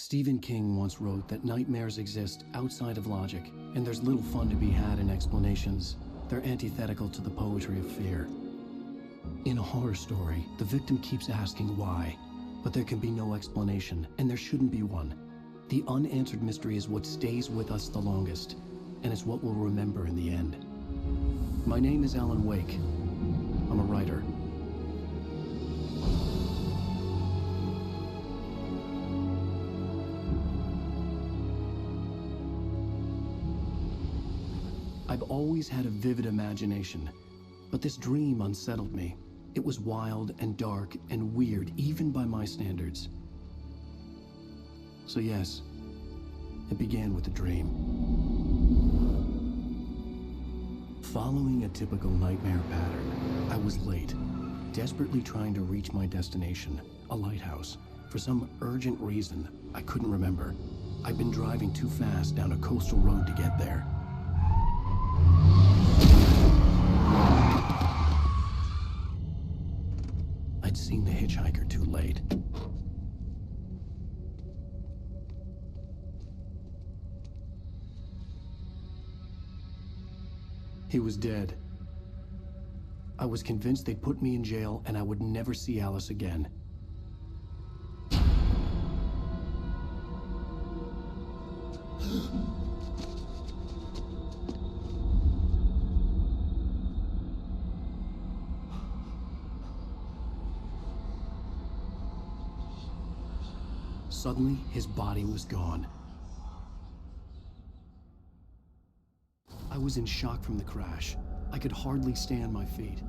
Stephen King once wrote that nightmares exist outside of logic, and there's little fun to be had in explanations. They're antithetical to the poetry of fear. In a horror story, the victim keeps asking why, but there can be no explanation, and there shouldn't be one. The unanswered mystery is what stays with us the longest, and it's what we'll remember in the end. My name is Alan Wake. I'm a writer. I've always had a vivid imagination, but this dream unsettled me. It was wild and dark and weird, even by my standards. So yes, it began with a dream. Following a typical nightmare pattern, I was late, desperately trying to reach my destination, a lighthouse. For some urgent reason, I couldn't remember. I'd been driving too fast down a coastal road to get there. I'd seen the hitchhiker too late. He was dead. I was convinced they'd put me in jail and I would never see Alice again. Suddenly, his body was gone. I was in shock from the crash. I could hardly stay on my feet.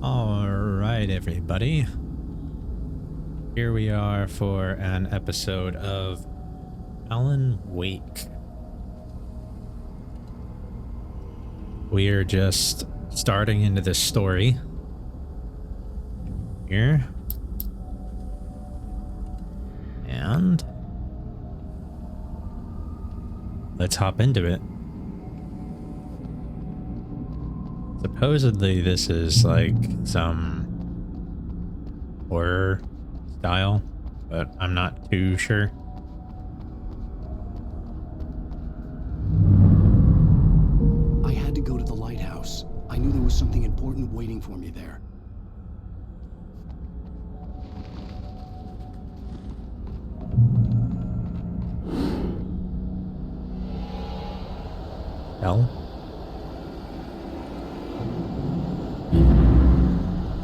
All right, everybody. Here we are for an episode of Alan Wake. We are just starting into this story here. And let's hop into it. Supposedly this is like some horror style, but I'm not too sure. I had to go to the lighthouse. I knew there was something important waiting for me there. Hell? You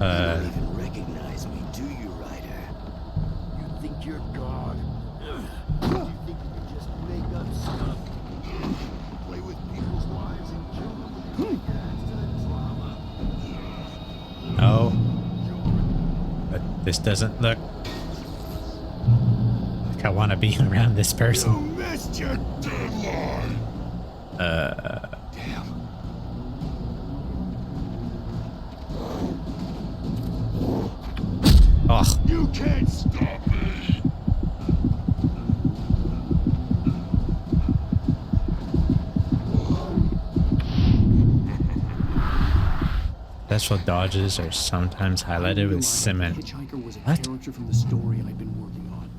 don't even recognize me, do you, Ryder? You think you're God? You think you can just make up stuff? Play with people's lives and kill them? Oh. But this doesn't look like I want to be around this person. You missed your deadline! Damn. Oh. You can't stop me! Special dodges are sometimes highlighted with cement. The hitchhiker was a What? character from the story I'd been working on.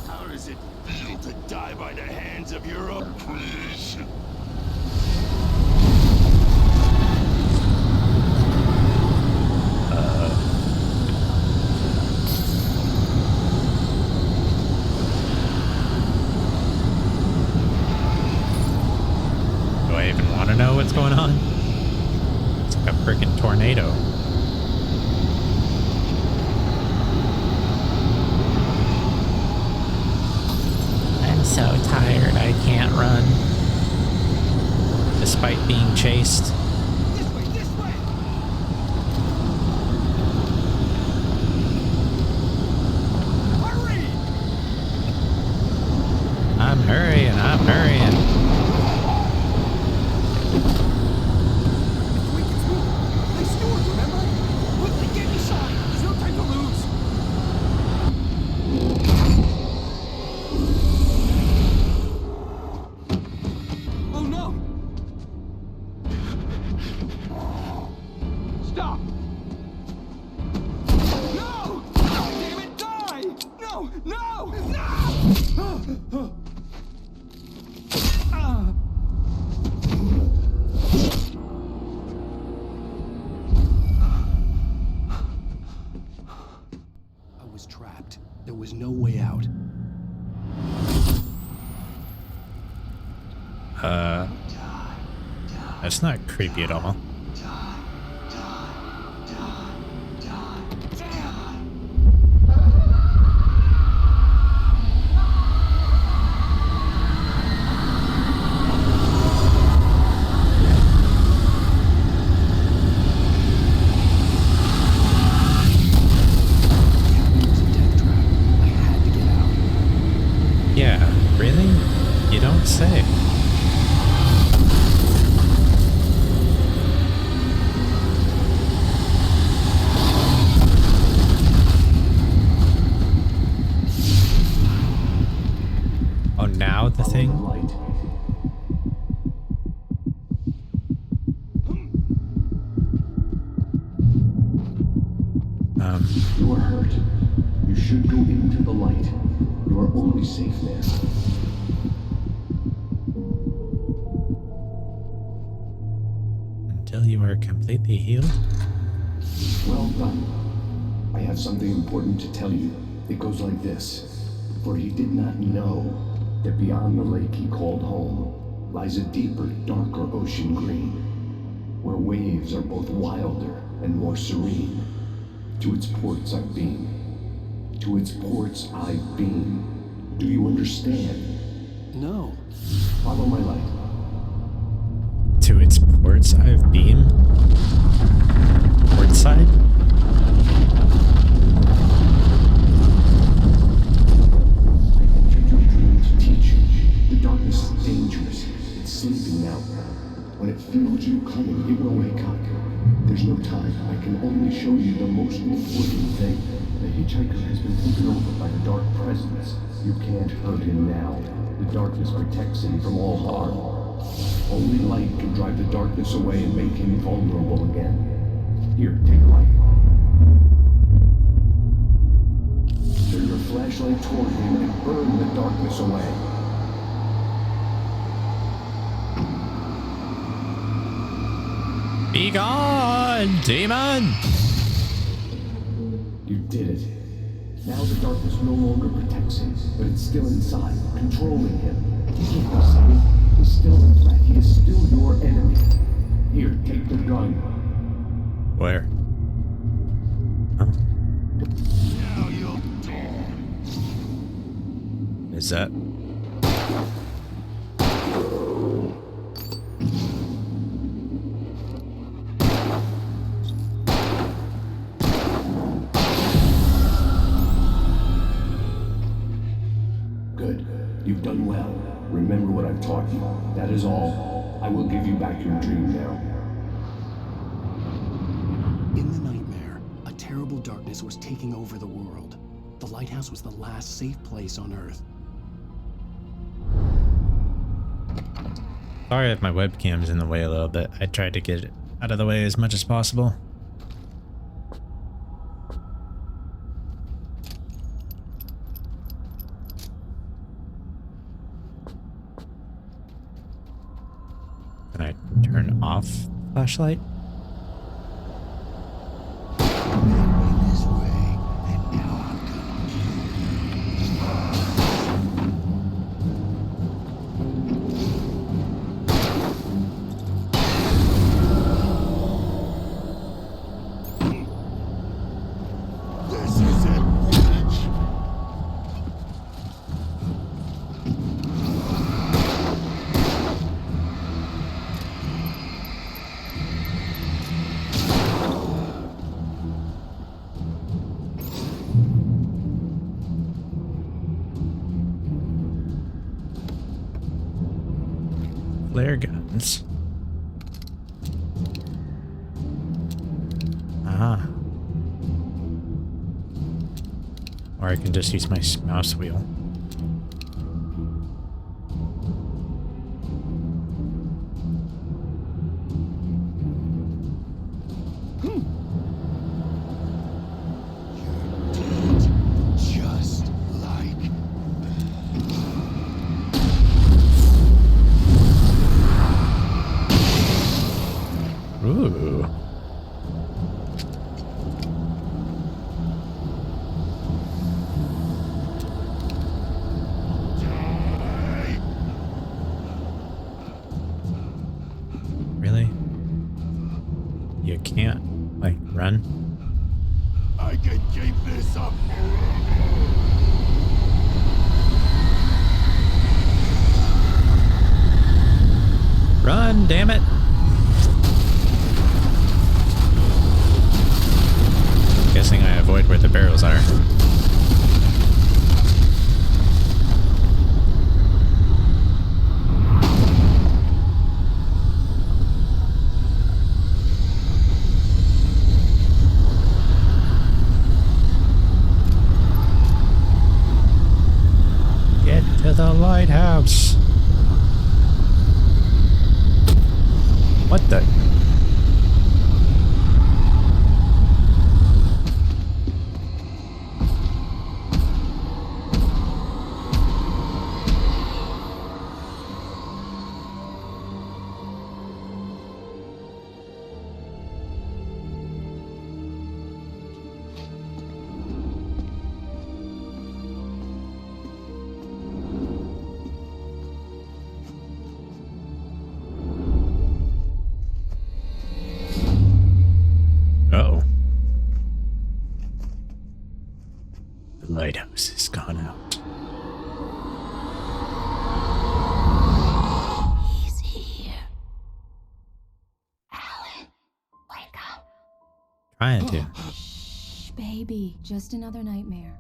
How does it feel to die by the hands of your oppressor? Do I even want to know what's going on? It's like a freaking tornado. I'm so tired I can't run. Despite being chased. This way, this way! Hurry! I'm hurrying, I'm hurrying. They scored, remember? Quickly, get inside! There's no time to lose! That's not creepy at all. Yeah, really? You don't say. Oh, now the thing? You are hurt. You should go into the light. You are only safe there. Until you are completely healed? Well done. I have something important to tell you. It goes like this. For he did not know that beyond the lake he called home lies a deeper, darker ocean green, where waves are both wilder and more serene. To its ports I've been. To its ports I've been. Do you understand? No. Follow my light. To its ports I've beamed? Port side? I entered your dream to teach you. The darkness is dangerous. It's sleeping now. When it feels you coming, it will wake up. There's no time. I can only show you the most important thing. The hitchhiker has been taken over by the dark presence. You can't hurt him now. The darkness protects him from all harm. Only light can drive the darkness away and make him vulnerable again. Here, take a light. Turn your flashlight toward him and burn the darkness away. Be gone, demon! You did it. Now the darkness no longer protects him, but it's still inside, controlling him. He can't be safe. He's still a threat. He is still your enemy. Here, take the gun. Where? Oh. Now you'll die. Is that? Good. You've done well. Remember what I've taught you. That is all. I will give you back your dream now. In the nightmare, a terrible darkness was taking over the world. The lighthouse was the last safe place on Earth. Sorry if my webcam's in the way a little bit. I tried to get it out of the way as much as possible. Can I turn off the flashlight? This way, and now I'm This is it, bitch. Flare guns. Ah. Or I can just use my mouse wheel. Just like Ooh. Really? You can't, like, run. I can keep this up forever. Run, damn it! Guessing I avoid where the barrels are. Get to the lighthouse! What the? Uh-oh. The lighthouse has gone out. He's here. Alan, wake up. Trying to. Shh, baby. Just another nightmare.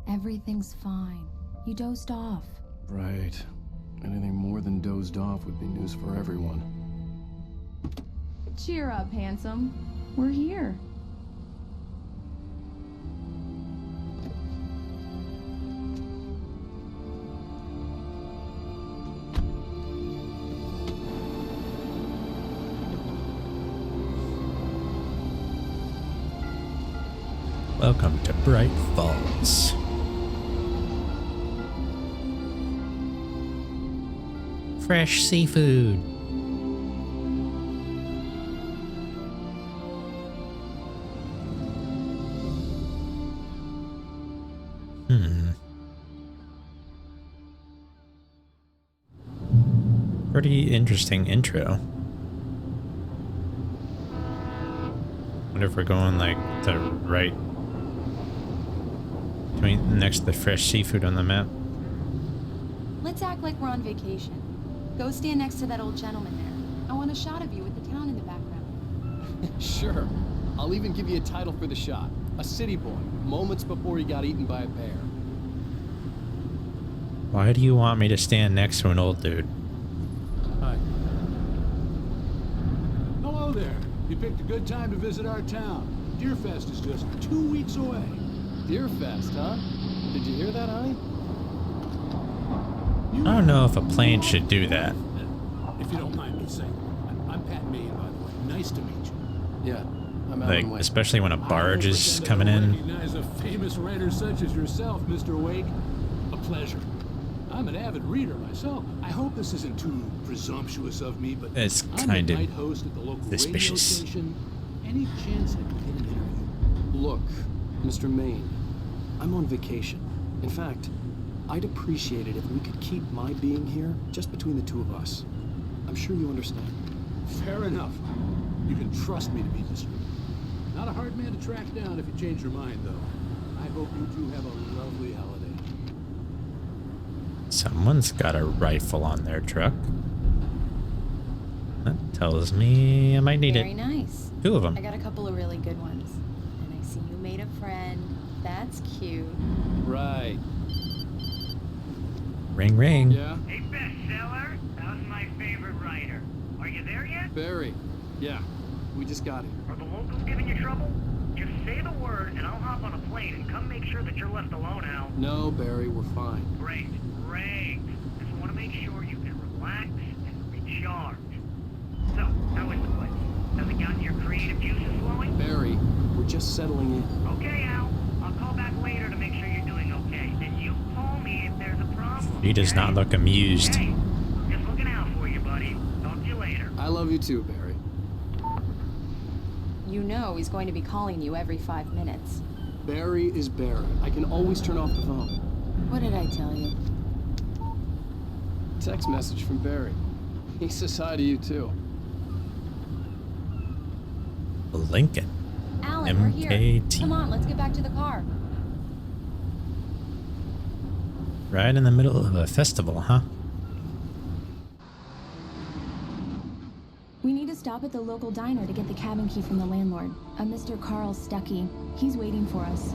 Everything's fine. You dozed off. Right. Anything more than dozed off would be news for everyone. Cheer up, handsome. We're here. Welcome to Bright Falls. Fresh seafood. Pretty interesting intro. Wonder if we're going like the right between next to the fresh seafood on the map. Let's act like we're on vacation. Go stand next to that old gentleman there. I want a shot of you with the town in the background. Sure. I'll even give you a title for the shot. A city boy, moments before he got eaten by a bear. Why do you want me to stand next to an old dude? Hi. Hello there. You picked a good time to visit our town. Deerfest is just 2 weeks away. Deerfest, huh? Did you hear that, honey? I don't know if a plane should do that. If you don't mind me saying, I'm Pat Maine, by the way. Nice to meet you. Yeah, I'm Like, Alan Wake. especially when a barge is coming I in. recognize a famous writer such as yourself, Mr. Wake. A pleasure. I'm an avid reader myself. I hope this isn't too presumptuous of me, but It's I'm kind the of night host at the local suspicious. radio station. Any chance I could get an interview? Look, Mr. Maine, I'm on vacation. In fact, I'd appreciate it if we could keep my being here just between the two of us. I'm sure you understand. Fair enough. You can trust me to be discreet. Not a hard man to track down if you change your mind, though. I hope you two have a lovely holiday. Someone's got a rifle on their truck. That tells me I might need Very it. nice. 2 of them. I got a couple of really good ones. And I see you made a friend. That's cute. Right. Ring, ring. Yeah? Hey, bestseller, how's my favorite writer? Are you there yet? Barry. Yeah. We just got here. Are the locals giving you trouble? Just say the word and I'll hop on a plane and come make sure that you're left alone, Al. No, Barry, we're fine. Great, great. Just want to make sure you can relax and recharge. So, how is the place? Has it gotten your creative juices flowing? Barry, we're just settling in. Okay, Al. I'll call back later to make sure you're doing okay. Then you call me if there's a problem. He does not okay? look amused. Hey, just looking out for you, buddy. Talk to you later. I love you too, Barry. You know he's going to be calling you every 5 minutes. Barry is Barry. I can always turn off the phone. What did I tell you? Text message from Barry. He says hi to you too. Lincoln. Alan, we're here. MKT. Come on, let's get back to the car. Right in the middle of a festival, huh? We need to stop at the local diner to get the cabin key from the landlord, a Mr. Carl Stuckey. He's waiting for us.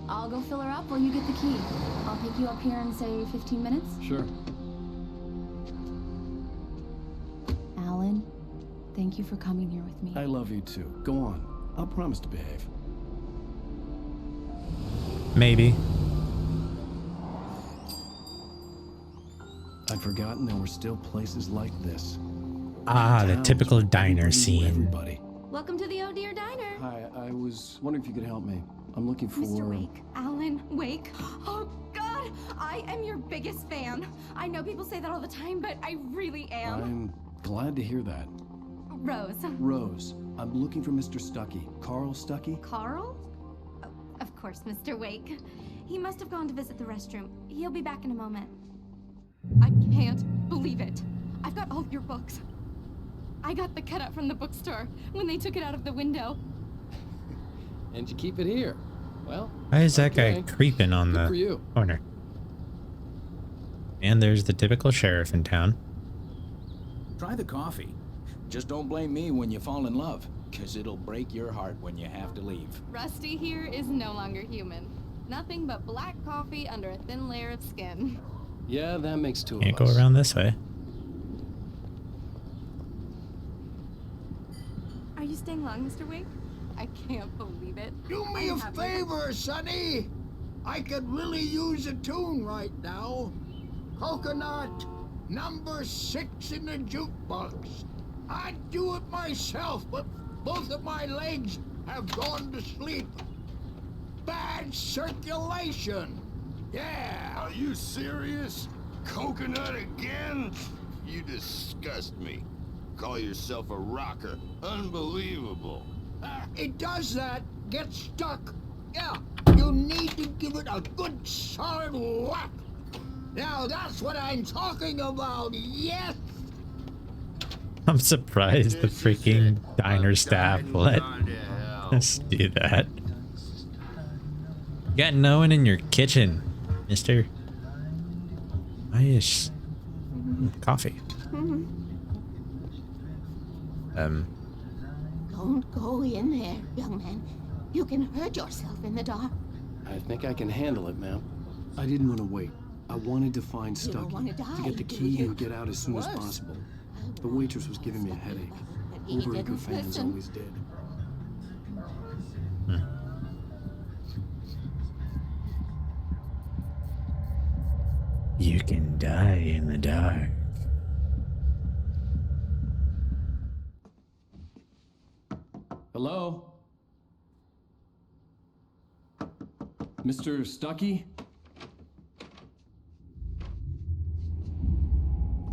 I'll go fill her up while you get the key. I'll pick you up here in, say, 15 minutes. Sure. Alan, thank you for coming here with me. I love you too. Go on. I'll promise to behave. Maybe. I'd forgotten there were still places like this. Ah, the Towns typical open diner to scene. Everybody. Welcome to the Oh Dear Diner. Hi, I was wondering if you could help me. I'm looking for... Mr. Wake. Alan Wake. Oh, God. I am your biggest fan. I know people say that all the time, but I really am. I'm glad to hear that. Rose. Rose, I'm looking for Mr. Stuckey. Carl Stuckey? Carl? Oh, of course, Mr. Wake. He must have gone to visit the restroom. He'll be back in a moment. I can't believe it. I've got all your books. I got the cutout from the bookstore when they took it out of the window. And you keep it here. Well, Why is that okay. guy creeping on Good for the you. corner? And there's the typical sheriff in town. Try the coffee. Just don't blame me when you fall in love, because it'll break your heart when you have to leave. Rusty here is no longer human. Nothing but black coffee under a thin layer of skin. Yeah, that makes two Can't of us. go around this way. Are you staying long, Mr. Wake? I can't believe it. Do me a favor, Sonny. I could really use a tune right now. Coconut, number 6 in the jukebox. I'd do it myself, but both of my legs have gone to sleep. Bad circulation. Yeah. Are you serious? Coconut again? You disgust me. Call yourself a rocker. Unbelievable. It does that. Get stuck. Yeah, you need to give it a good solid whack. Now that's what I'm talking about, yes! I'm surprised the freaking diner staff let us do that. You got no one in your kitchen, mister. Nice. Coffee. Don't go in there, young man. You can hurt yourself in the dark. I think I can handle it, ma'am. I didn't want to wait. I wanted to find You don't wanna Stuckey, die, to get the do key you? and get out as soon as Worse. possible. The waitress was giving me a headache. But he Overeager didn't fans listen. always did. You can die in the dark. Hello? Mr. Stuckey?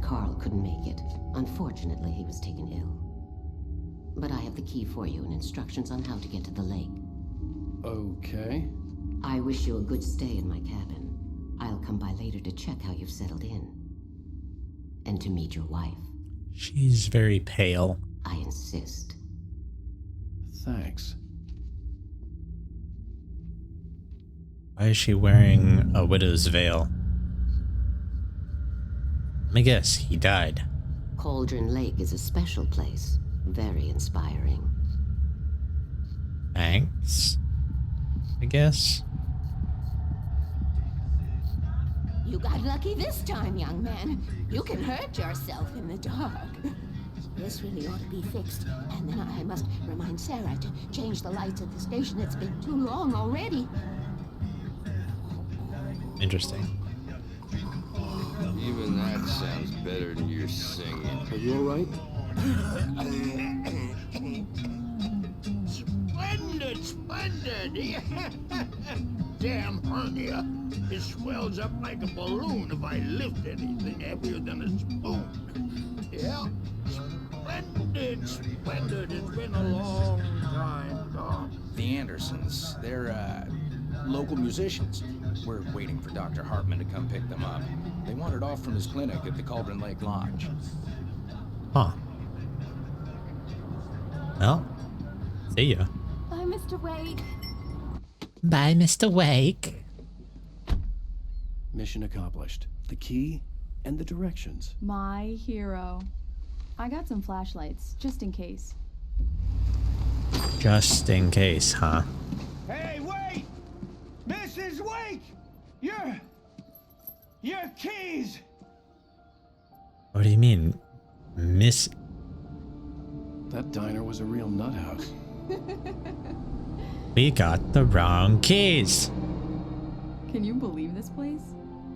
Carl couldn't make it. Unfortunately, he was taken ill. But I have the key for you and instructions on how to get to the lake. Okay. I wish you a good stay in my cabin. I'll come by later to check how you've settled in. And to meet your wife. She's very pale. I insist. Thanks. Why is she wearing a widow's veil? Let me guess, he died. Cauldron Lake is a special place. Very inspiring. Thanks, I guess. You got lucky this time, young man. You can hurt yourself in the dark. This really ought to be fixed. And then I must remind Sarah to change the lights at the station. It's been too long already. Interesting. Even that sounds better than your singing. Are you alright? Splendid, splendid! Damn hernia. It swells up like a balloon if I lift anything heavier than a spoon. Yeah. Splendid, splendid. It's been a long time gone. The Andersons, they're, local musicians. We're waiting for Dr. Hartman to come pick them up. They wandered off from his clinic at the Cauldron Lake Lodge. Huh. Well, see ya. Bye, Mr. Wake. Bye, Mr. Wake. Mission accomplished. The key and the directions. My hero. I got some flashlights, just in case. Just in case, huh? Hey, wait! Mrs. Wake! Your keys! What do you mean, Miss? That diner was a real nut house. We got the wrong keys. Can you believe this place?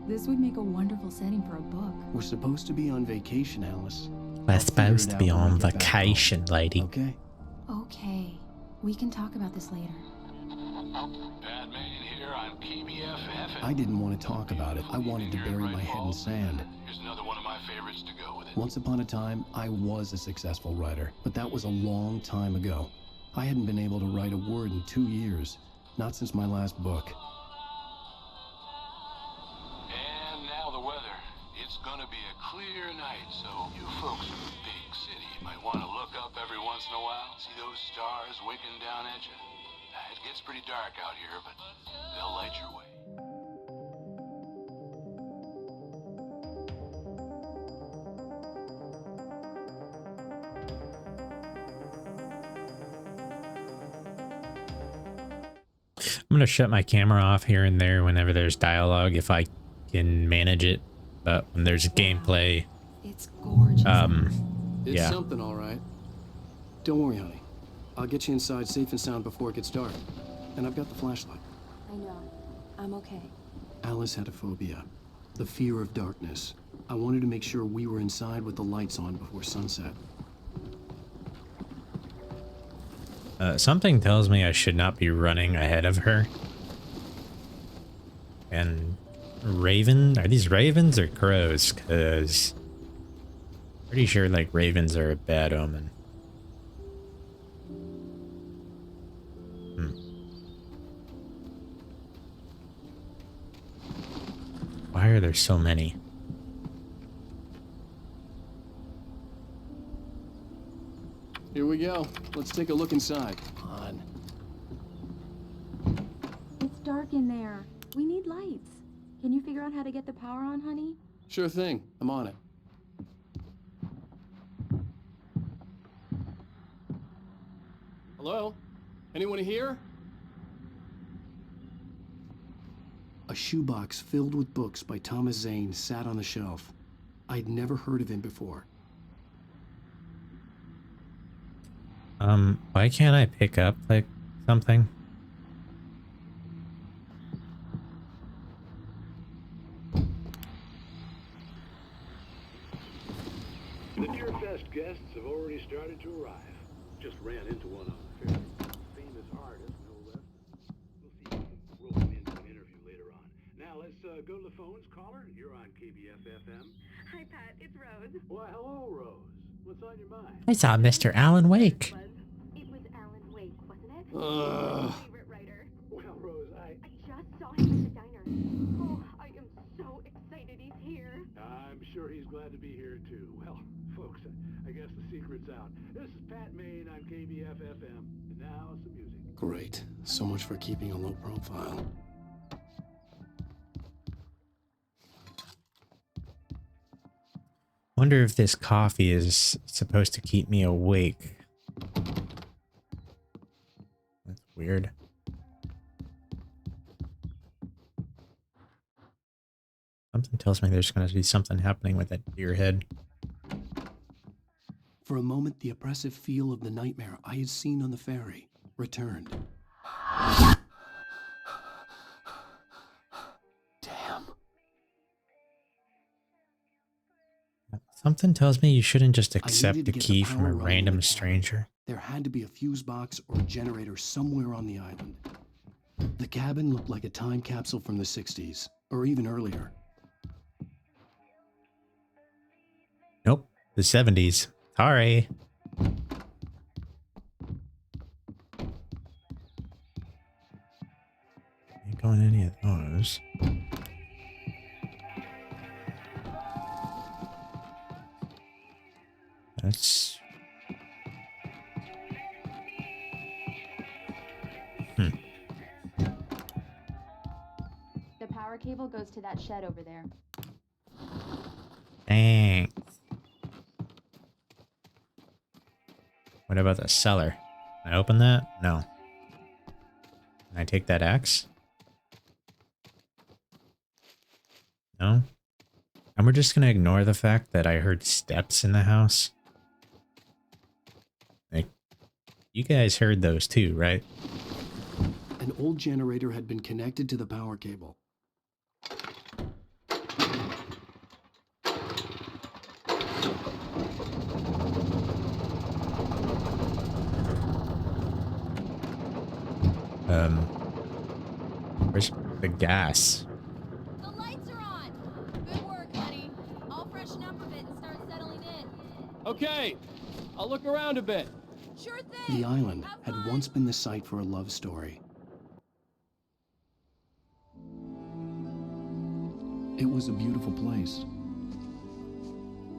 This would make a wonderful setting for a book. We're supposed to be on vacation, Alice. We're I'll supposed to figure be it out when on we get back home. vacation, lady. Okay. Okay, we can talk about this later. Pat Main here on KBFF. I didn't want to talk about it. I wanted to bury my head in sand. Here's another one of my favorites to go with it. Once upon a time, I was a successful writer, but that was a long time ago. I hadn't been able to write a word in 2 years, not since my last book. And now the weather. It's gonna be a clear night, so you folks in the big city might want to look up every once in a while, see those stars winking down at you. It gets pretty dark out here, but they'll light your way. I'm gonna shut my camera off here and there whenever there's dialogue if I can manage it. But when there's gameplay, It's gorgeous. It's Yeah. something, all right. Don't worry, honey. I'll get you inside safe and sound before it gets dark. And I've got the flashlight. I know. I'm okay. Alice had a phobia, the fear of darkness. I wanted to make sure we were inside with the lights on before sunset. something tells me I should not be running ahead of her. And raven? Are these ravens or crows? Because pretty sure like ravens are a bad omen. Why are there so many? Here we go. Let's take a look inside. On. It's dark in there. We need lights. Can you figure out how to get the power on, honey? Sure thing. I'm on it. Hello? Anyone here? A shoebox filled with books by Thomas Zane sat on the shelf. I'd never heard of him before. Why can't I pick up like something? The Deerfest guests have already started to arrive. Just ran into one on the ferry. Famous artist, no less. We'll see if we can roll him into an interview later on. Now let's go to the phones. Caller, you're on KBFFM. Hi, Pat. It's Rose. Why, hello, Rose. What's on your mind? I saw Mr. Alan Wake. It was Alan Wake, wasn't it? Ugh. My favorite writer. Well, Rose, I just saw him at the diner. Oh, I am so excited he's here. I'm sure he's glad to be here, too. Well, folks, I guess the secret's out. This is Pat Main on KBFFM. And now, some music. Great. So much for keeping a low profile. Wonder if this coffee is supposed to keep me awake. That's weird. Something tells me there's going to be something happening with that deer head. For a moment, the oppressive feel of the nightmare I had seen on the ferry returned. Damn. Something tells me you shouldn't just I accept needed a to get key the from power a running in random the cabin. stranger. There had to be a fuse box or a generator somewhere on the island. The cabin looked like a time capsule from the 60s, or even earlier. Nope, the 70s. Sorry. Ain't going any of those. cable goes to that shed over there. Thanks. What about the cellar? Can I open that? No. Can I take that axe? No? And we're just gonna ignore the fact that I heard steps in the house. Like, you guys heard those too, right? An old generator had been connected to the power cable. Where's the gas? The lights are on. Good work, honey. I'll freshen up a bit and start settling in. Okay, I'll look around a bit. Sure thing. The island Have had fun. once been the site for a love story. It was a beautiful place.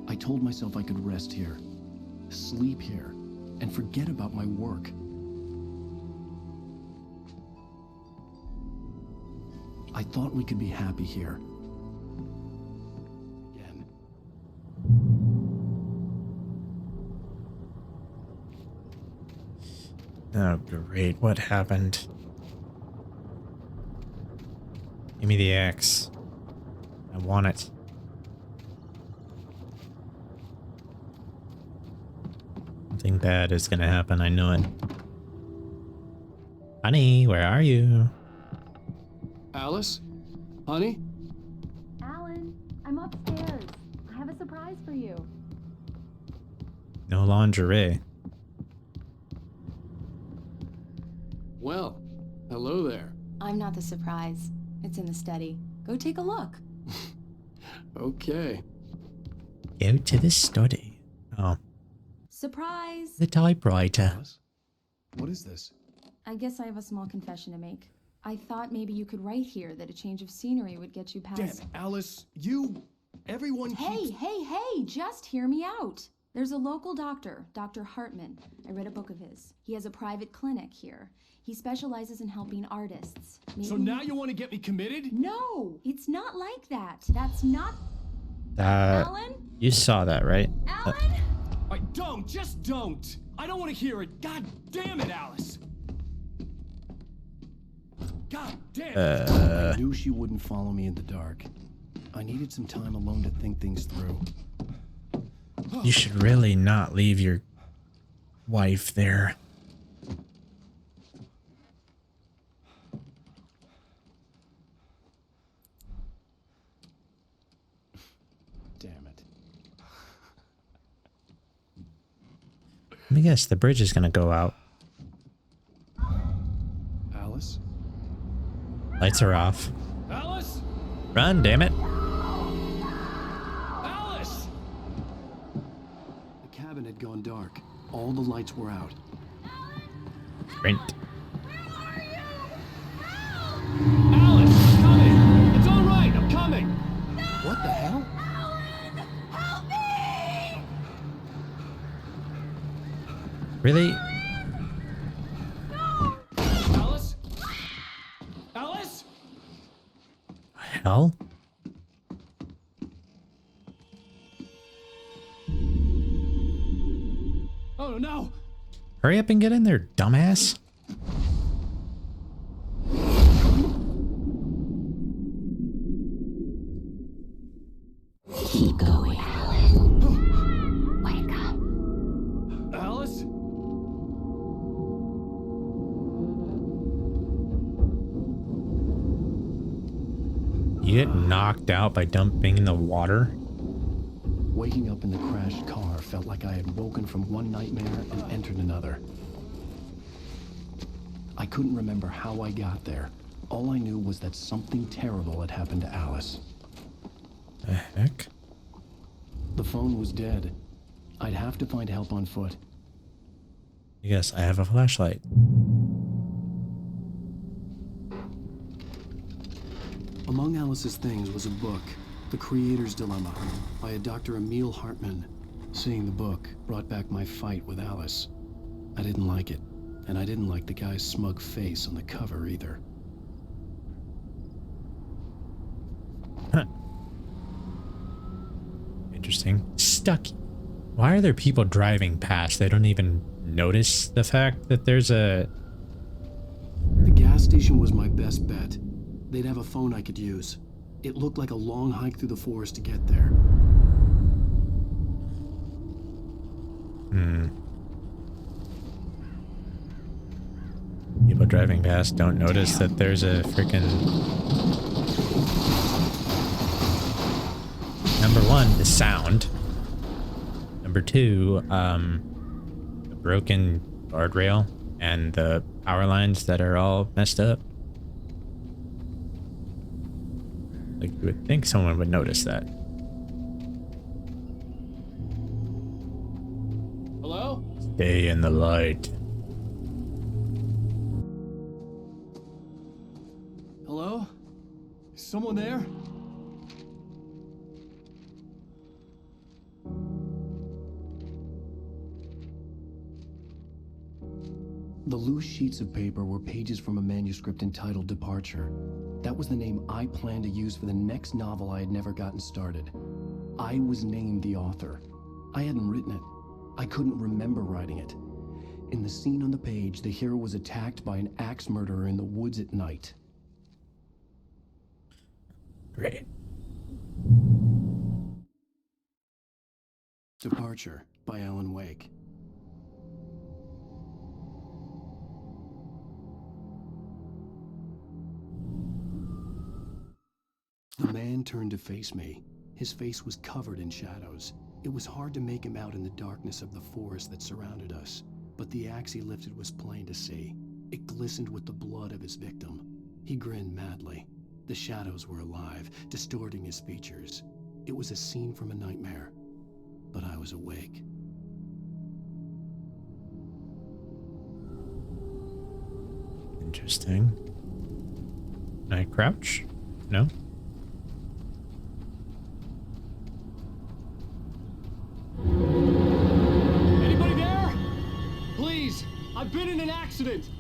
I told myself I could rest here, sleep here, and forget about my work. I thought we could be happy here. Again. Oh, great. What happened? Give me the axe. I want it. Something bad is gonna happen. I know it. Honey, where are you? Alice? Honey? Alan, I'm upstairs. I have a surprise for you. No lingerie. Well, hello there. I'm not the surprise. It's in the study. Go take a look. Okay. Go to the study. Oh, Surprise! the typewriter. Alice? What is this? I guess I have a small confession to make. I thought maybe you could write here that a change of scenery would get you Damn past... it, Alice, you... Everyone keeps... Hey, just hear me out. There's a local doctor, Dr. Hartman. I read a book of his. He has a private clinic here. He specializes in helping artists. So now you want to get me committed? No, it's not like that. That's not... Uh, Alan? you saw that, right? Alan? Just don't! I don't want to hear it! God damn it, Alice! God damn it! I knew she wouldn't follow me in the dark. I needed some time alone to think things through. You should really not leave your wife there. Damn it. Let me guess, the bridge is gonna go out. Alice? Lights are off. Alice? Run, damn it. Alice! The cabin had gone dark. All the lights were out. Sprint. Alice, I'm coming! It's all right, I'm coming! What the hell? Really? Alice? Alice? Hell? Oh no! Hurry up and get in there, dumbass. Keep going, Alice. Wake up. Alice? You get knocked out by dumping in the water? Waking up in the crashed car felt like I had woken from one nightmare and entered another. I couldn't remember how I got there. All I knew was that something terrible had happened to Alice. The heck? The phone was dead. I'd have to find help on foot. Yes, I have a flashlight. Among Alice's things was a book, The Creator's Dilemma, by a Dr. Emil Hartman. Seeing the book brought back my fight with Alice. I didn't like it, and I didn't like the guy's smug face on the cover either. Interesting. Stuck. Why are there people driving past? They don't even notice the fact that there's a... The gas station was my best bet. They'd have a phone I could use. It looked like a long hike through the forest to get there. People driving past don't notice that there's a freaking... Number one, the sound. Number two, the broken guardrail and the power lines that are all messed up. Like, you would think someone would notice that. Hello? Stay in the light. Hello? Is someone there? The loose sheets of paper were pages from a manuscript entitled Departure. That was the name I planned to use for the next novel I had never gotten started. I was named the author. I hadn't written it. I couldn't remember writing it. In the scene on the page, the hero was attacked by an axe murderer in the woods at night. Great. Departure by Alan Wake. The man turned to face me. His face was covered in shadows. It was hard to make him out in the darkness of the forest that surrounded us, but the axe he lifted was plain to see. It glistened with the blood of his victim. He grinned madly. The shadows were alive, distorting his features. It was a scene from a nightmare, but I was awake. Interesting. Can I crouch? No? Anybody there? Please, I've been in an accident.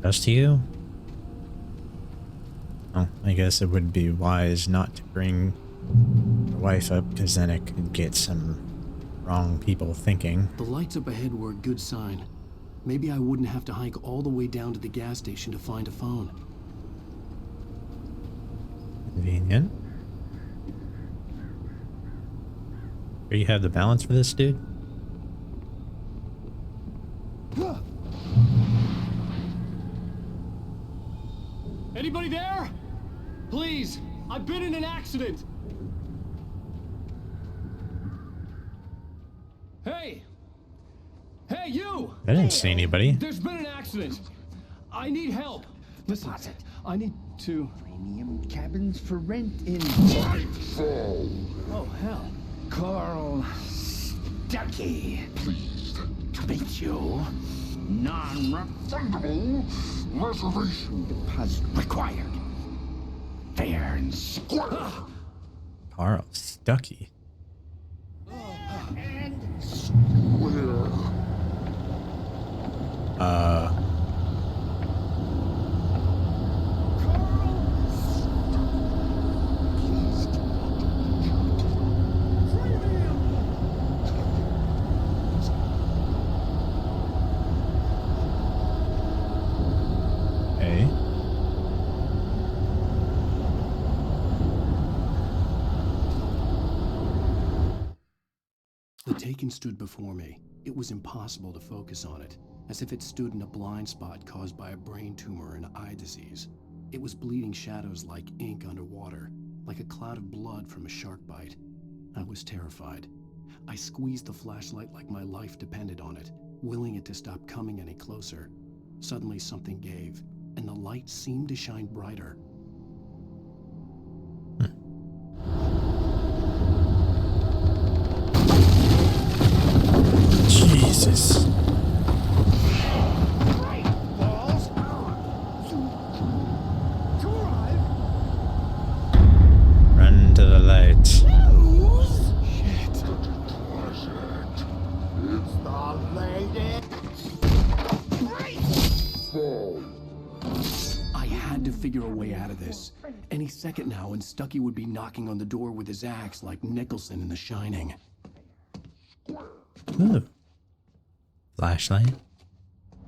Just you? Oh, I guess it would be wise not to bring your wife up, because then it could get some wrong people thinking. The lights up ahead were a good sign. Maybe I wouldn't have to hike all the way down to the gas station to find a phone. Convenient. Here you have the balance for this, dude? Anybody there? Please, I've been in an accident. Hey! Hey, you! I didn't see anybody. There's been an accident. I need help. Listen, I need to... Premium cabins for rent in Oh, hell. Carl Stuckey. Pleased to meet you. Non-refundable reservation deposit required. Fair and square. Carl Stuckey. And square. Hey. The Taken stood before me. It was impossible to focus on it, as if it stood in a blind spot caused by a brain tumor and eye disease. It was bleeding shadows like ink underwater, like a cloud of blood from a shark bite. I was terrified. I squeezed the flashlight like my life depended on it, willing it to stop coming any closer. Suddenly something gave, and the light seemed to shine brighter. Jesus. Run to the light. I had to figure figure a way out of this. Any second now, and Stucky would be knocking on the door with his axe like Nicholson in The Shining. Ooh. Flashlight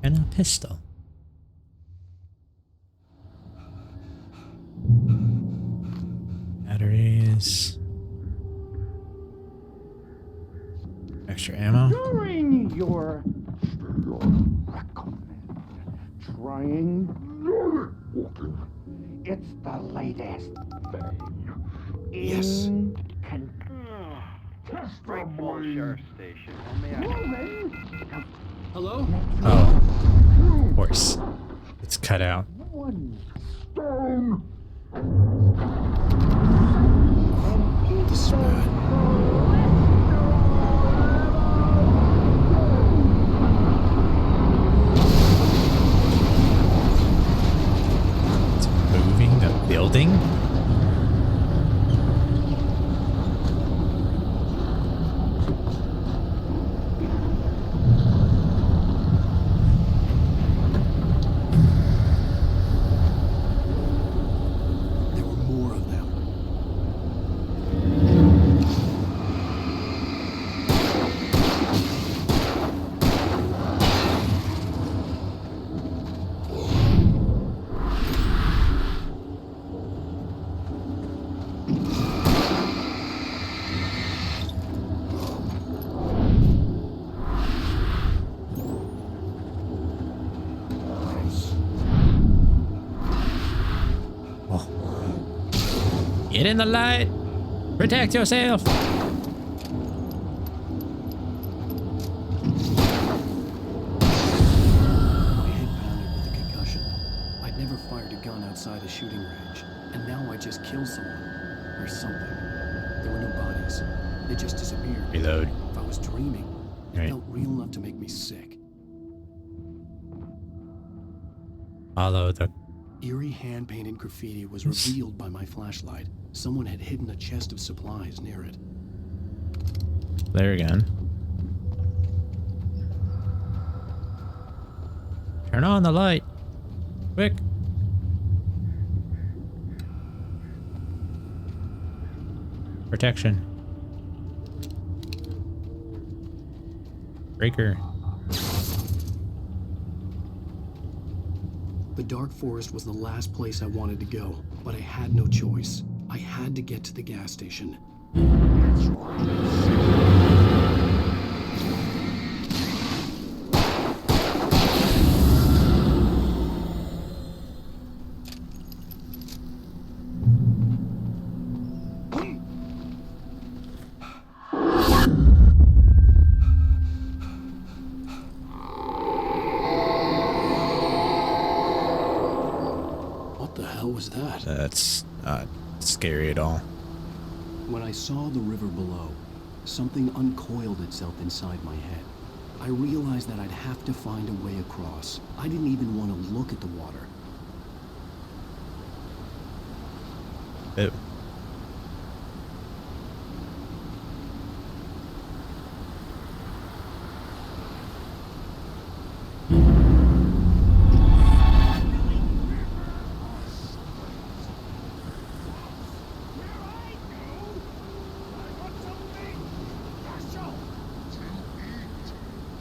and a pistol. Batteries. Extra ammo. During your trying, it's the latest thing. Yes. Springfield Sheriff Station. Hello? Oh, of course. It's cut out. One stone. This is bad. It's moving the building. There were more of them. Get in the light. Protect yourself. My head pounded with a concussion. I'd never fired a gun outside a shooting range, and now I just killed someone. Or something. There were no bodies. They just disappeared. Reload. If I was dreaming, it Right. felt real enough to make me sick. Follow the. Eerie hand-painted graffiti was revealed by my flashlight. Someone had hidden a chest of supplies near it. There again. Turn on the light. Quick. Protection. Breaker. The dark forest was the last place I wanted to go, but I had no choice. I had to get to the gas station. What the hell was that? That's not scary at all. When I saw the river below, something uncoiled itself inside my head. I realized that I'd have to find a way across. I didn't even want to look at the water. Ew.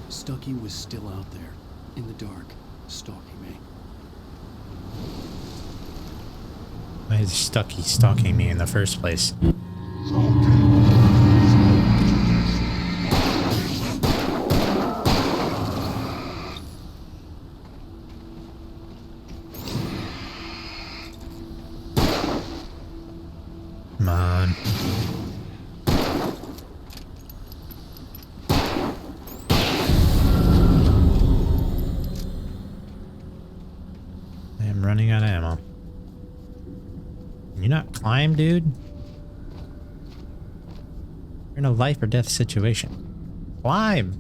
Stucky was still out there, in the dark, stalking me. Why is Stucky stalking me in the first place? Come on. I am running out of ammo. Can you not climb, dude? You're in a life or death situation. Climb!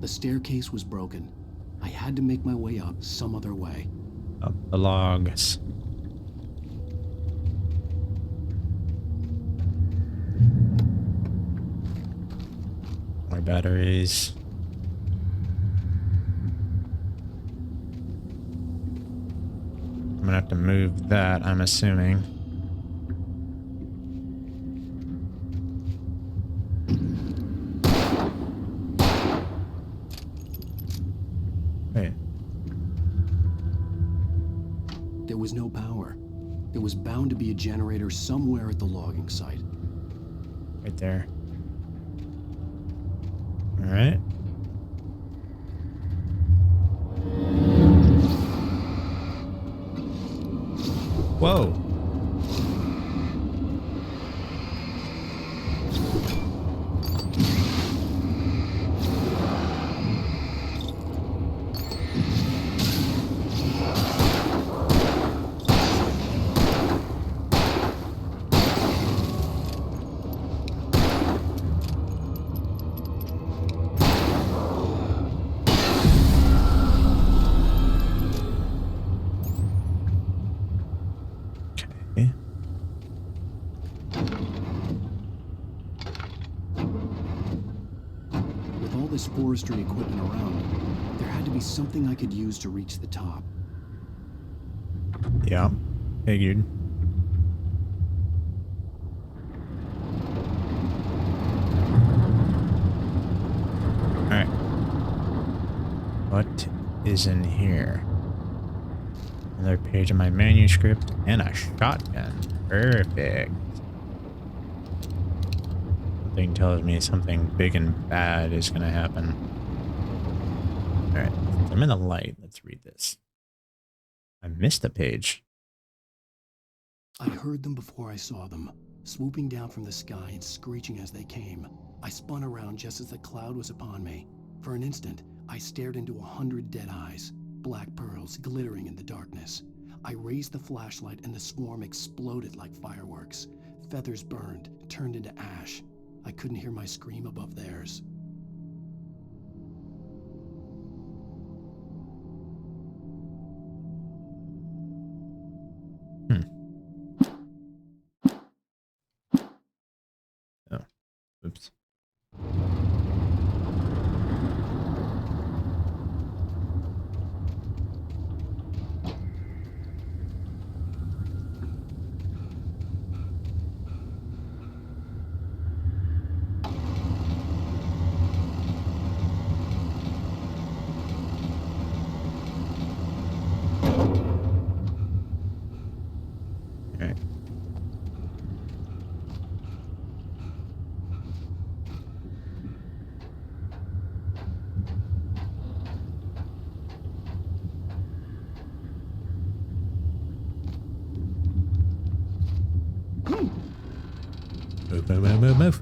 The staircase was broken. I had to make my way up some other way. Up the logs. batteries. I'm gonna have to move that, I'm assuming. Wait. There was no power. There was bound to be a generator somewhere at the logging site. Right there. All right. Whoa. Okay. With all this forestry equipment around, there had to be something I could use to reach the top. Yeah. Figured. Alright. What is in here? Another page of my manuscript and a shotgun. Perfect. Something tells me something big and bad is gonna happen. Alright. I'm in the light. Let's read this. I missed a page. I heard them before I saw them, swooping down from the sky and screeching as they came. I spun around just as the cloud was upon me. For an instant, I stared into 100 dead eyes, black pearls glittering in the darkness. I raised the flashlight and the swarm exploded like fireworks. Feathers burned, turned into ash. I couldn't hear my scream above theirs. Oh, oops. Alright. Move, move, move, move, move.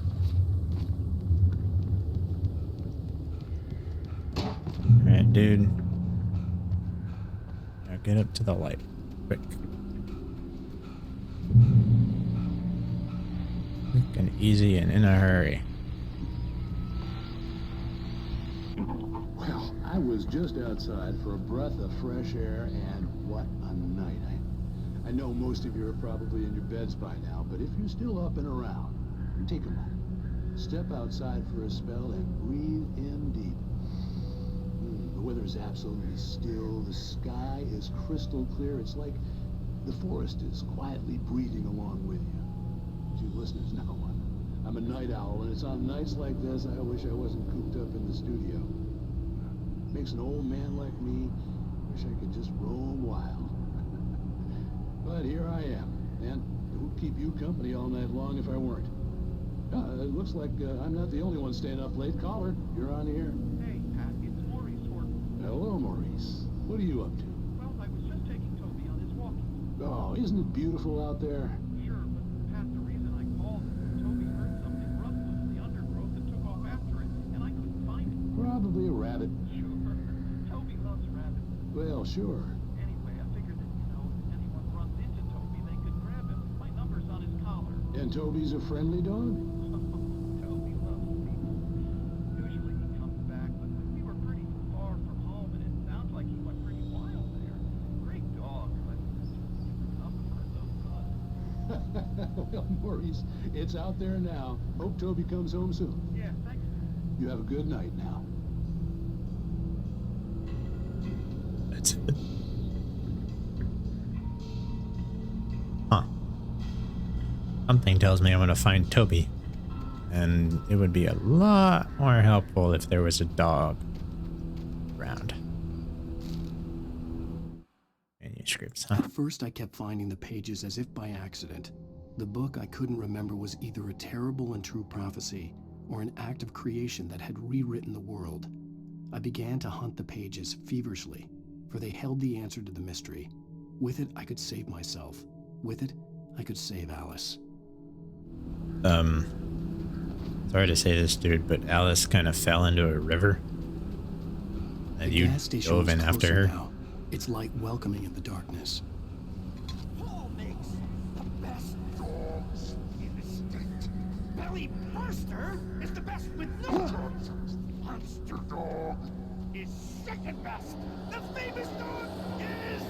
Alright, dude. Now get up to the light. Quick. Quick and easy and in a hurry. Well, I was just outside for a breath of fresh air, and what a night. I know most of you are probably in your beds by now, but if you're still up and around, take a moment. Step outside for a spell and breathe in deep. The weather is absolutely still. The sky is crystal clear. It's like the forest is quietly breathing along with you. You listeners know I'm a night owl, and it's on nights like this I wish I wasn't cooped up in the studio. Makes an old man like me wish I could just roam wild. But here I am, and it would keep you company all night long if I weren't. It looks like I'm not the only one staying up late. Caller, you're on the air. Hey, Pat, it's Maurice Horton. Hello, Maurice. What are you up to? Well, I was just taking Toby on his walk. Oh, isn't it beautiful out there? Sure, but Pat, the reason I called is that Toby heard something rustle in the undergrowth and took off after it, and I couldn't find it. Probably a rabbit. Sure. Toby loves rabbits. Well, sure. Anyway, I figured that, if anyone runs into Toby, they could grab him. My number's on his collar. And Toby's a friendly dog? Toby loves people. Usually he comes back, but we were pretty far from home, and it sounds like he went pretty wild there. Great dog, but nothing for his own son. Well, Maurice, it's out there now. Hope Toby comes home soon. Yeah, thanks. You have a good night now. That's it. Huh. Something tells me I'm gonna find Toby. And it would be a lot more helpful if there was a dog around. Manuscripts, huh? At first, I kept finding the pages as if by accident. The book I couldn't remember was either a terrible and true prophecy or an act of creation that had rewritten the world. I began to hunt the pages feverishly, for they held the answer to the mystery. With it, I could save myself. With it, I could save Alice. Sorry to say this, dude, but Alice kind of fell into a river. And you dove in after her. Now. It's like welcoming in the darkness. Paul makes the best dogs in the state. Belly Burster is the best with no dogs. Monster Dog is second best. The famous dog is...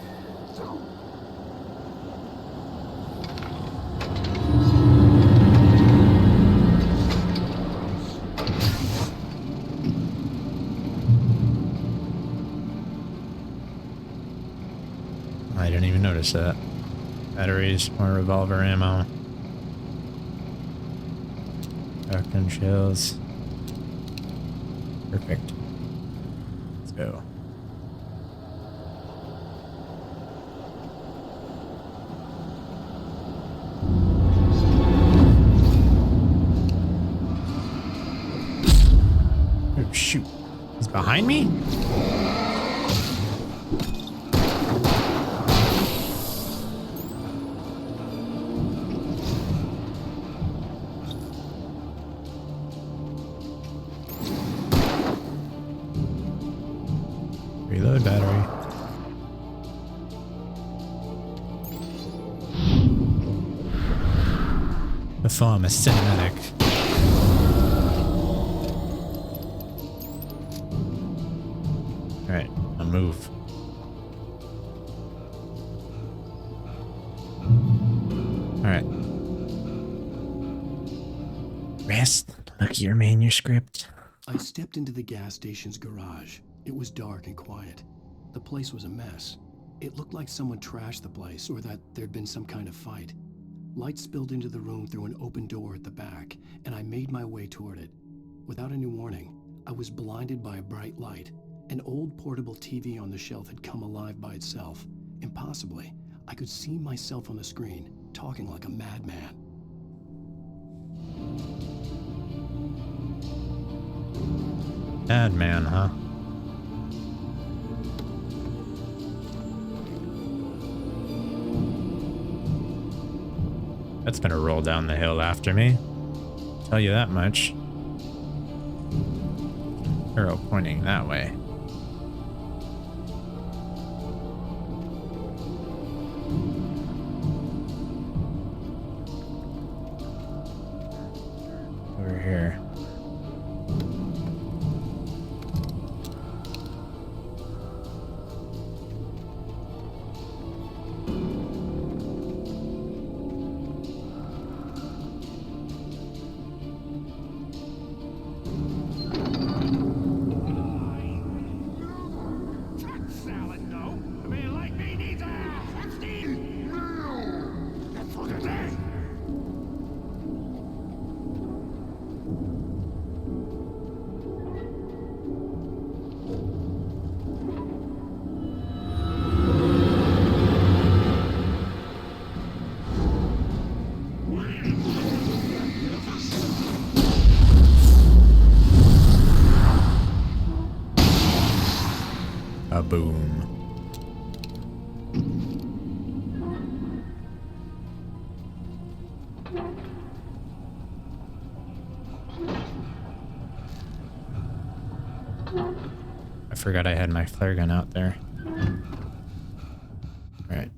I didn't even notice that. Batteries, more revolver ammo. Shotgun shells. Perfect. Let's go. Oh, shoot. He's behind me? Reload battery. The film is cinematic. Alright, I'll move. Alright. Rest. Look at your manuscript. I stepped into the gas station's garage. It was dark and quiet. The place was a mess. It looked like someone trashed the place or that there'd been some kind of fight. Light spilled into the room through an open door at the back, and I made my way toward it. Without any warning, I was blinded by a bright light. An old portable TV on the shelf had come alive by itself. Impossibly, I could see myself on the screen, talking like a madman. Bad man, huh? That's gonna roll down the hill after me. Tell you that much. Arrow pointing that way. Over here. Boom. I forgot I had my flare gun out there. All right.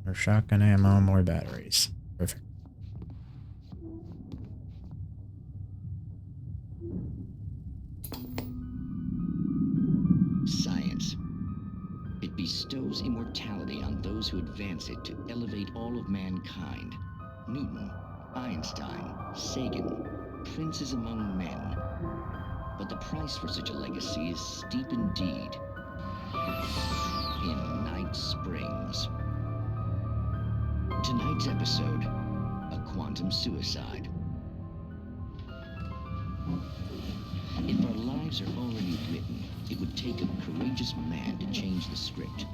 More shotgun ammo, more batteries. Perfect. Science. It bestows immortality on those who advance it to elevate all of mankind. Newton, Einstein, Sagan. princes among men. But the price for such a legacy is steep indeed. In Night Springs. Tonight's episode, a quantum suicide. If our lives are already written, it would take a courageous man to change the script.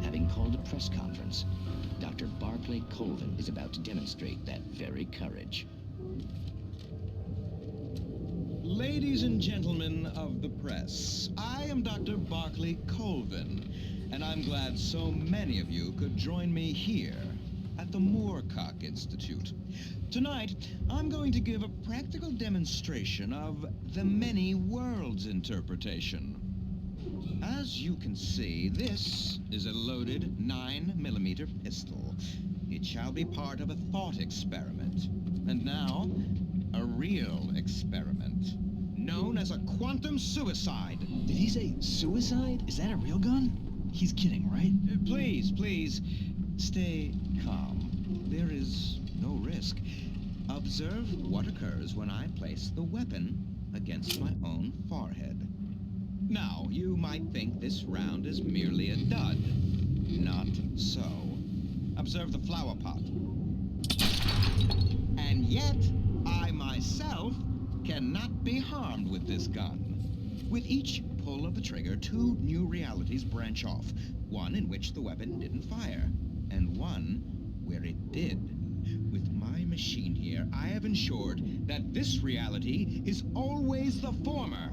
Having called a press conference, Dr. Barclay Colvin is about to demonstrate that very courage. Ladies and gentlemen of the press, I am Dr. Barclay Colvin, and I'm glad so many of you could join me here at the Moorcock Institute. Tonight, I'm going to give a practical demonstration of the many worlds interpretation. As you can see, this is a loaded 9mm pistol. It shall be part of a thought experiment. And now, a real experiment, known as a quantum suicide. Did he say suicide? Is that a real gun? He's kidding, right? Please, stay calm. There is no risk. Observe what occurs when I place the weapon against my own forehead. Now, you might think this round is merely a dud. Not so. Observe the flower pot. And yet, I myself cannot be harmed with this gun. With each pull of the trigger, 2 new realities branch off. One in which the weapon didn't fire, and one where it did. With my machine here, I have ensured that this reality is always the former.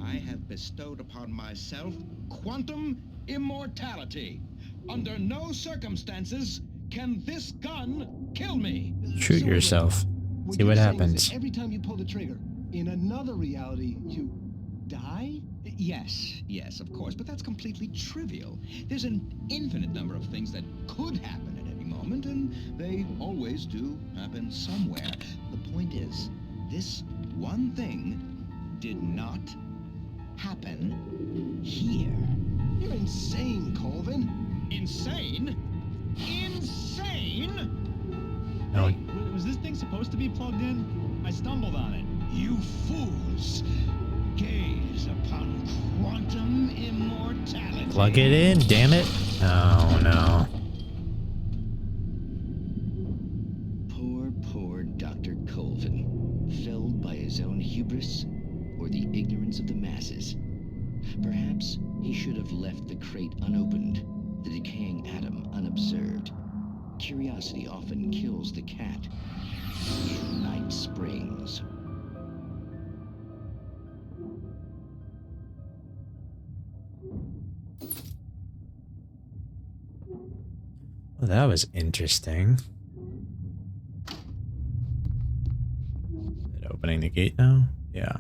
I have bestowed upon myself quantum immortality. Under no circumstances can this gun kill me. Shoot yourself. See what happens. Every time you pull the trigger, in another reality, you die? Yes, of course, but that's completely trivial. There's an infinite number of things that could happen at any moment, and they always do happen somewhere. The point is, this one thing did not happen here. You're insane, Colvin. Insane? Insane? No. Hey, was this thing supposed to be plugged in? I stumbled on it. You fools! Gaze upon quantum immortality. Plug it in, damn it. Oh no. Poor Dr. Colvin, felled by his own hubris or the ignorance of the masses. Perhaps he should have left the crate unopened, the decaying atom unobserved. Curiosity often kills the cat. In Night Springs. Well, that was interesting. Is it opening the gate now? Yeah.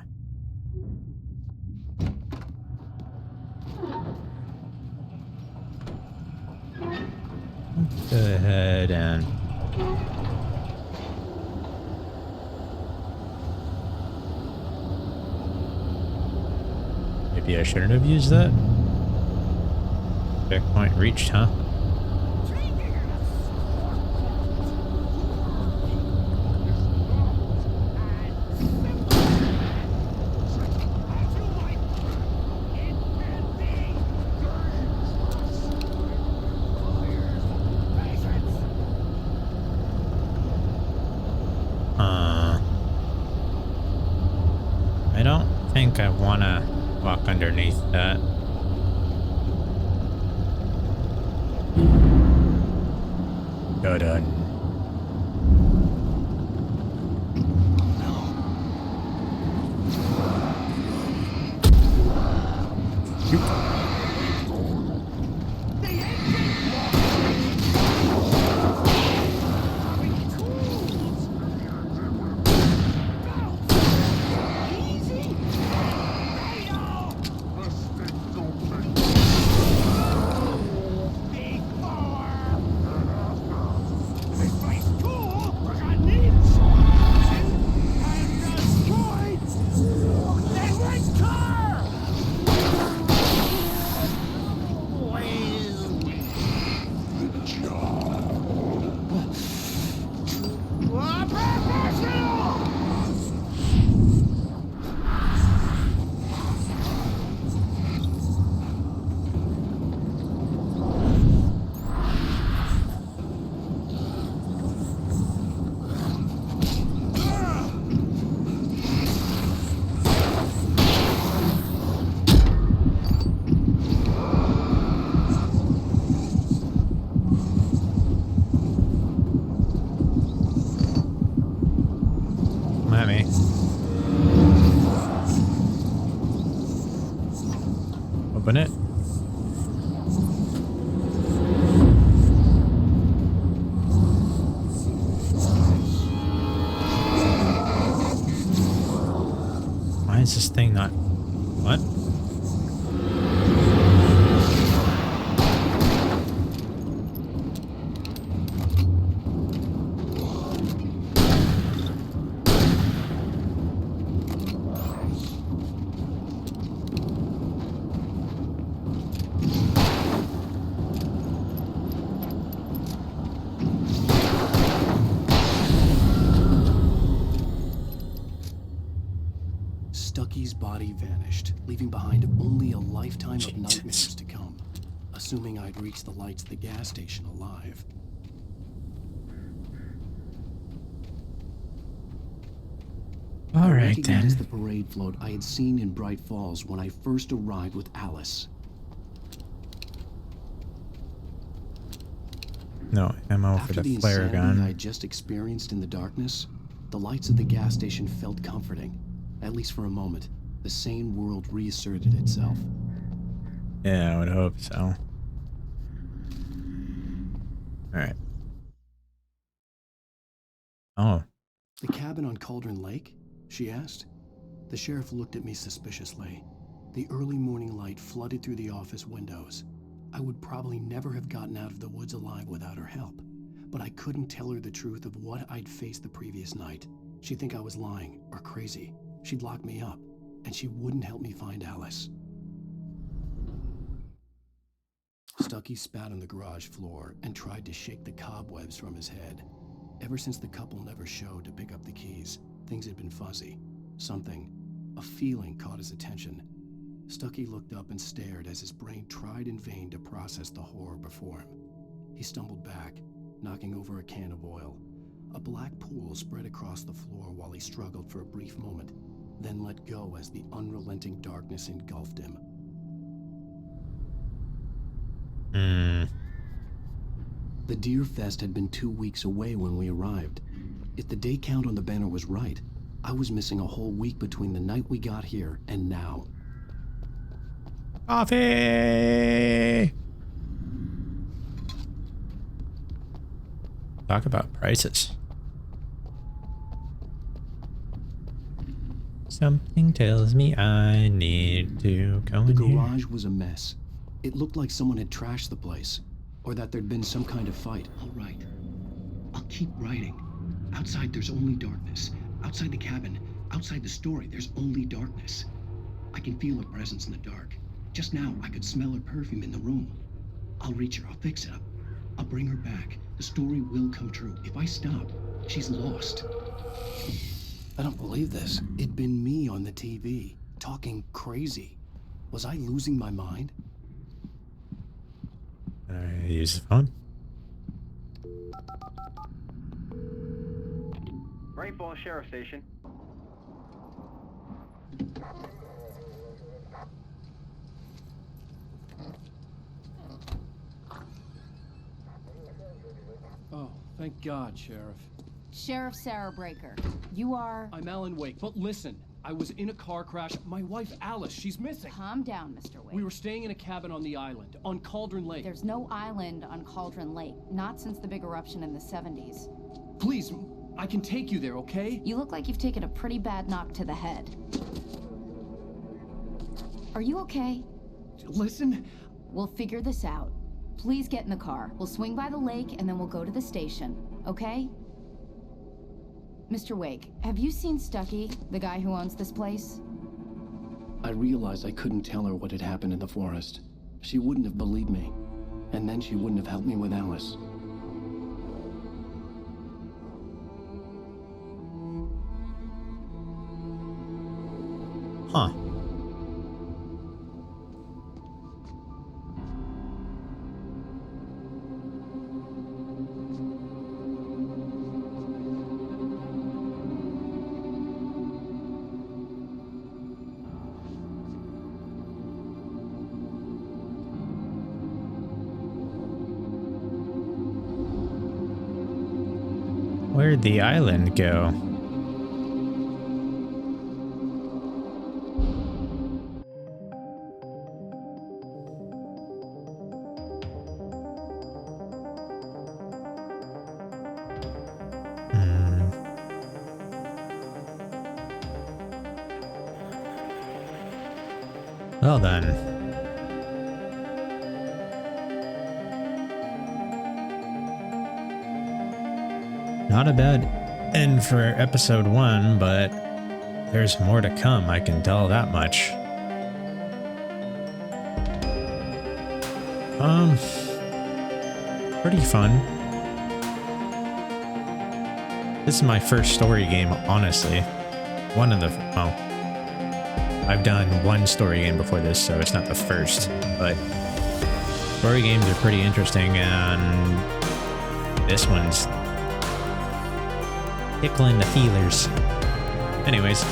Let's go ahead and maybe I shouldn't have used that. Checkpoint reached, huh? I don't think I want to walk underneath that. Done. Open it. Why is this thing not... What? Stucky's body vanished, leaving behind only a lifetime of nightmares to come. Assuming I'd reached the lights of the gas station alive. All I right, recognized then. the parade float I had seen in Bright Falls when I first arrived with Alice. No ammo for After the the flare insanity gun. I just experienced in the darkness, the lights of the gas station felt comforting. At least for a moment, the sane world reasserted itself. Yeah, I would hope so. Alright. Oh. The cabin on Cauldron Lake? She asked. The sheriff looked at me suspiciously. The early morning light flooded through the office windows. I would probably never have gotten out of the woods alive without her help, but I couldn't tell her the truth of what I'd faced the previous night. She'd think I was lying or crazy. She'd lock me up, and she wouldn't help me find Alice. Stucky spat on the garage floor and tried to shake the cobwebs from his head. Ever since the couple never showed to pick up the keys, things had been fuzzy. Something, a feeling caught his attention. Stucky looked up and stared as his brain tried in vain to process the horror before him. He stumbled back, knocking over a can of oil. A black pool spread across the floor while he struggled for a brief moment, then let go as the unrelenting darkness engulfed him. The Deer Fest had been 2 weeks away when we arrived. If the day count on the banner was right, I was missing a whole week between the night we got here and now. Coffee! Talk about prices. Something tells me I need to go The in here. garage was a mess. It looked like someone had trashed the place, or that there'd been some kind of fight. I'll write. I'll keep writing. Outside, there's only darkness. Outside the cabin, outside the story, there's only darkness. I can feel her presence in the dark. Just now, I could smell her perfume in the room. I'll reach her. I'll fix it up. I'll bring her back. The story will come true. If I stop, she's lost. I don't believe this. It'd been me on the TV, talking crazy. Was I losing my mind? Use the phone. Bright Falls Sheriff Station. Oh, thank God, Sheriff. Sheriff Sarah Breaker, you are... I'm Alan Wake, but listen, I was in a car crash. My wife, Alice, she's missing. Calm down, Mr. Wake. We were staying in a cabin on the island, on Cauldron Lake. There's no island on Cauldron Lake, not since the big eruption in the 70s. Please, I can take you there, okay? You look like you've taken a pretty bad knock to the head. Are you okay? Listen. We'll figure this out. Please get in the car. We'll swing by the lake and then we'll go to the station, okay? Mr. Wake, have you seen Stucky, the guy who owns this place? I realized I couldn't tell her what had happened in the forest. She wouldn't have believed me. And then she wouldn't have helped me with Alice. Huh. Where'd the island go? Well then. Not a bad end for episode 1, but there's more to come, I can tell that much. Pretty fun. This is my first story game, honestly. One of the, well, I've done one story game before this, so it's not the first, but story games are pretty interesting, and this one's tickling the feelers. Anyways,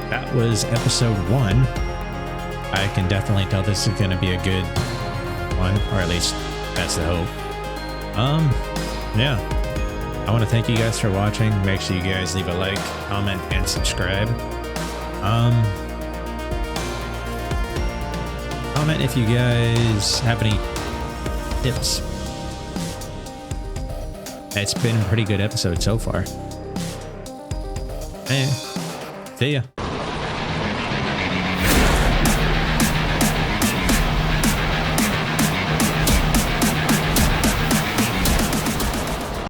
that was episode 1. I can definitely tell this is going to be a good one, or at least that's the hope. Yeah. I want to thank you guys for watching. Make sure you guys leave a like, comment, and subscribe. Comment if you guys have any tips. It's been a pretty good episode so far. Hey, see ya.